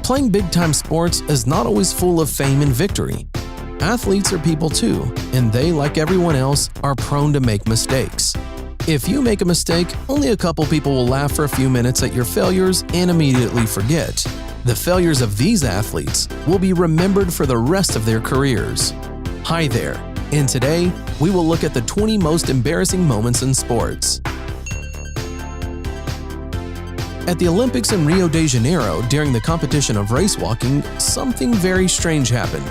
Playing big-time sports is not always full of fame and victory. Athletes are people too, and they, like everyone else, are prone to make mistakes. If you make a mistake, only a couple people will laugh for a few minutes at your failures and immediately forget. The failures of these athletes will be remembered for the rest of their careers. Hi there, and today we will look at the 20 most embarrassing moments in sports. At the Olympics in Rio de Janeiro during the competition of race walking, something very strange happened.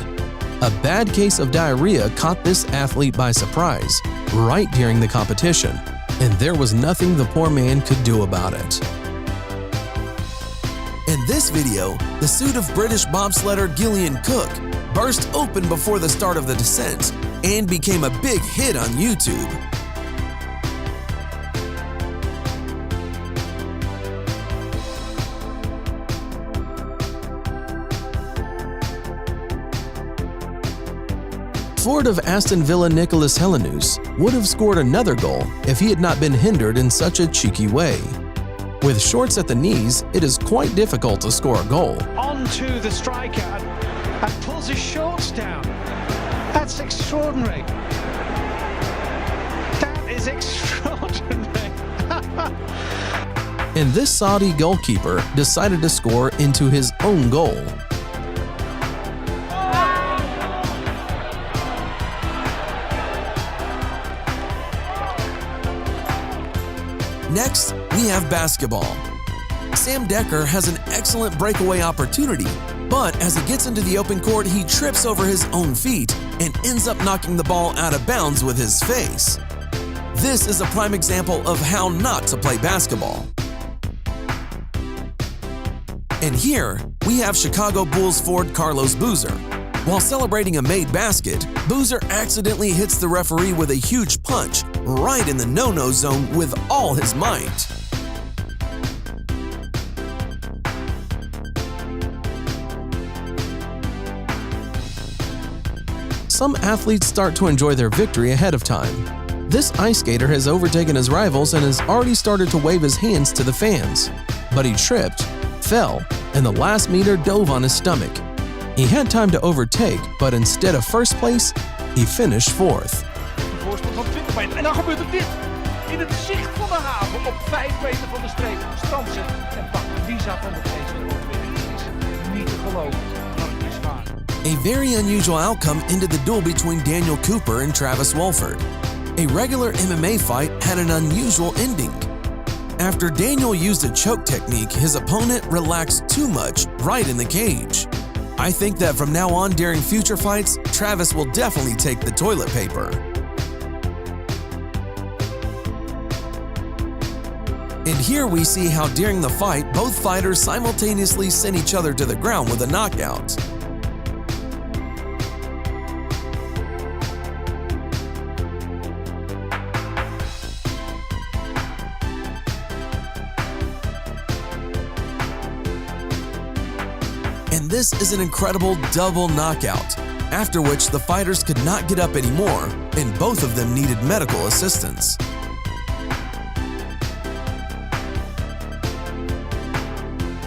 A bad case of diarrhea caught this athlete by surprise, right during the competition, and there was nothing the poor man could do about it. In this video, the suit of British bobsledder Gillian Cook burst open before the start of the descent and became a big hit on YouTube. Forward of Aston Villa Nicolas Helenius would have scored another goal if he had not been hindered in such a cheeky way. With shorts at the knees, it is quite difficult to score a goal. On to the striker and pulls his shorts down. That's extraordinary. That is extraordinary. And this Saudi goalkeeper decided to score into his own goal. Next, we have basketball. Sam Dekker has an excellent breakaway opportunity, but as he gets into the open court, he trips over his own feet and ends up knocking the ball out of bounds with his face. This is a prime example of how not to play basketball. And here, we have Chicago Bulls forward Carlos Boozer. While celebrating a made basket, Boozer accidentally hits the referee with a huge punch right in the no-no zone with all his might. Some athletes start to enjoy their victory ahead of time. This ice skater has overtaken his rivals and has already started to wave his hands to the fans. But he tripped, fell, and the last meter dove on his stomach. He had time to overtake, but instead of first place, he finished fourth. Een voorsprong van 20 meter. En dan gebeurt er dit. In het zicht van de haven op 5 meter van de streep. Strandt zich en pakt de visa van de feest en overwinning. Het is niet te geloven, maar het is waar. A very unusual outcome ended the duel between Daniel Cooper and Travis Wolford. A regular MMA fight had an unusual ending. After Daniel used a choke technique, his opponent relaxed too much right in the cage. I think that from now on during future fights, Travis will definitely take the toilet paper. And here we see how during the fight, both fighters simultaneously sent each other to the ground with a knockout. And this is an incredible double knockout, after which the fighters could not get up anymore, and both of them needed medical assistance.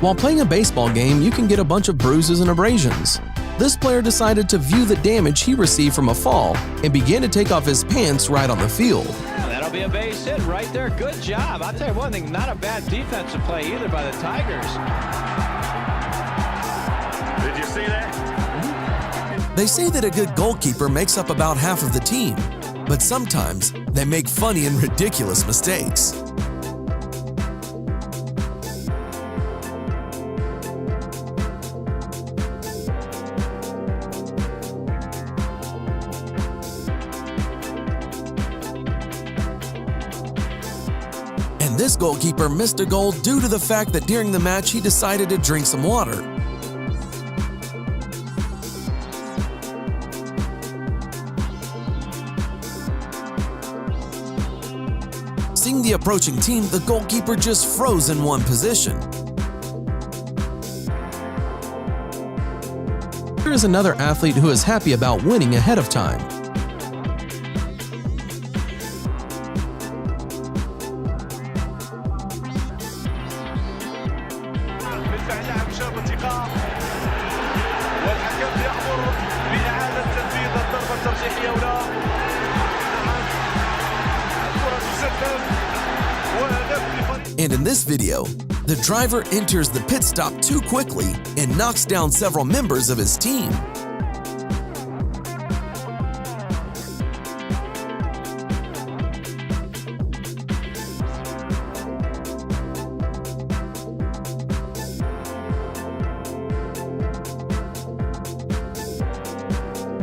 While playing a baseball game, you can get a bunch of bruises and abrasions. This player decided to view the damage he received from a fall and began to take off his pants right on the field. That'll be a base hit right there. Good job. I'll tell you one thing, not a bad defensive play either by the Tigers. Did you see that? They say that a good goalkeeper makes up about half of the team, but sometimes they make funny and ridiculous mistakes. And this goalkeeper missed a goal due to the fact that during the match he decided to drink some water. Seeing the approaching team, the goalkeeper just froze in one position. Here is another athlete who is happy about winning ahead of time. Met zijn duim zo wat hij gaat. And in this video, the driver enters the pit stop too quickly and knocks down several members of his team.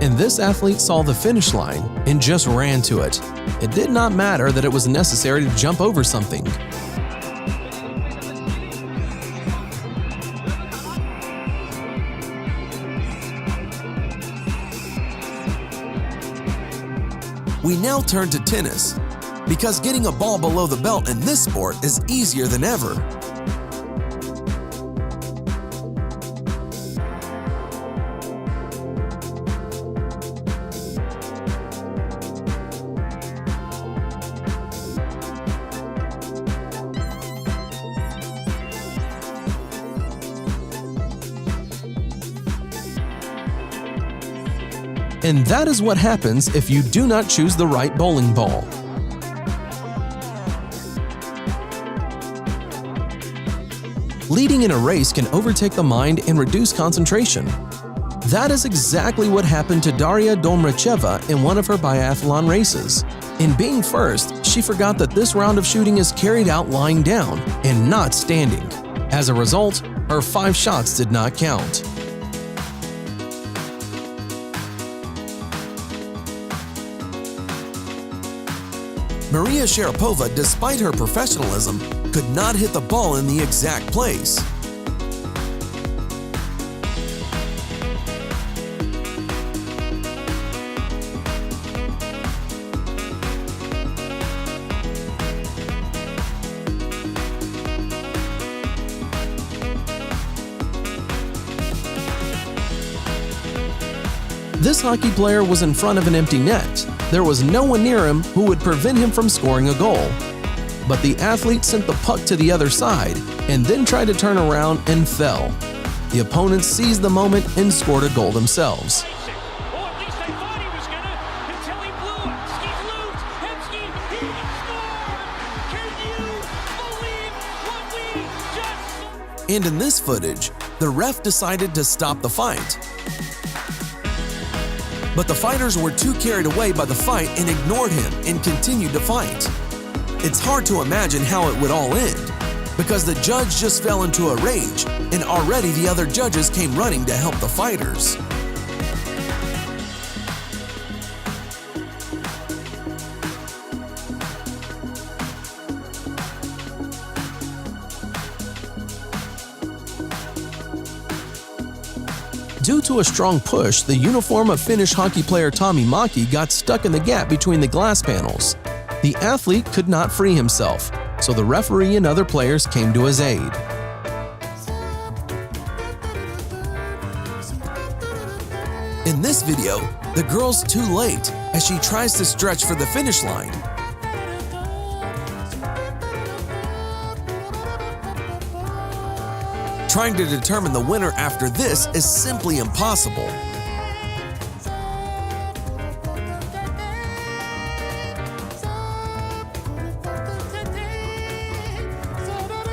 And this athlete saw the finish line and just ran to it. It did not matter that it was necessary to jump over something. We now turn to tennis, because getting a ball below the belt in this sport is easier than ever. And that is what happens if you do not choose the right bowling ball. Leading in a race can overtake the mind and reduce concentration. That is exactly what happened to Daria Domracheva in one of her biathlon races. In being first, she forgot that this round of shooting is carried out lying down and not standing. As a result, her 5 shots did not count. Maria Sharapova, despite her professionalism, could not hit the ball in the exact place. This hockey player was in front of an empty net. There was no one near him who would prevent him from scoring a goal. But the athlete sent the puck to the other side and then tried to turn around and fell. The opponents seized the moment and scored a goal themselves. Or at least they thought he was gonna until he blew it. Ski's loose. Hemsky, he scored! Can you believe what we just saw? And in this footage, the ref decided to stop the fight. But the fighters were too carried away by the fight and ignored him and continued to fight. It's hard to imagine how it would all end, because the judge just fell into a rage and already the other judges came running to help the fighters. Due to a strong push, the uniform of Finnish hockey player Tommi Mäki got stuck in the gap between the glass panels. The athlete could not free himself, so the referee and other players came to his aid. In this video, the girl's too late as she tries to stretch for the finish line. Trying to determine the winner after this is simply impossible.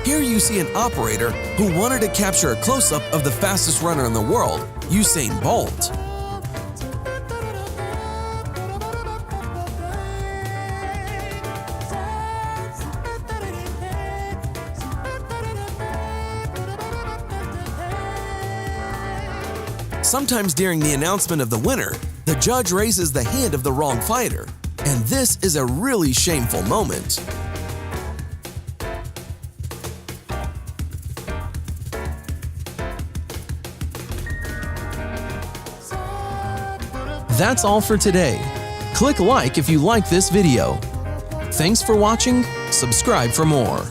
Here you see an operator who wanted to capture a close-up of the fastest runner in the world, Usain Bolt. Sometimes during the announcement of the winner, the judge raises the hand of the wrong fighter, and this is a really shameful moment. That's all for today. Click like if you like this video. Thanks for watching. Subscribe for more.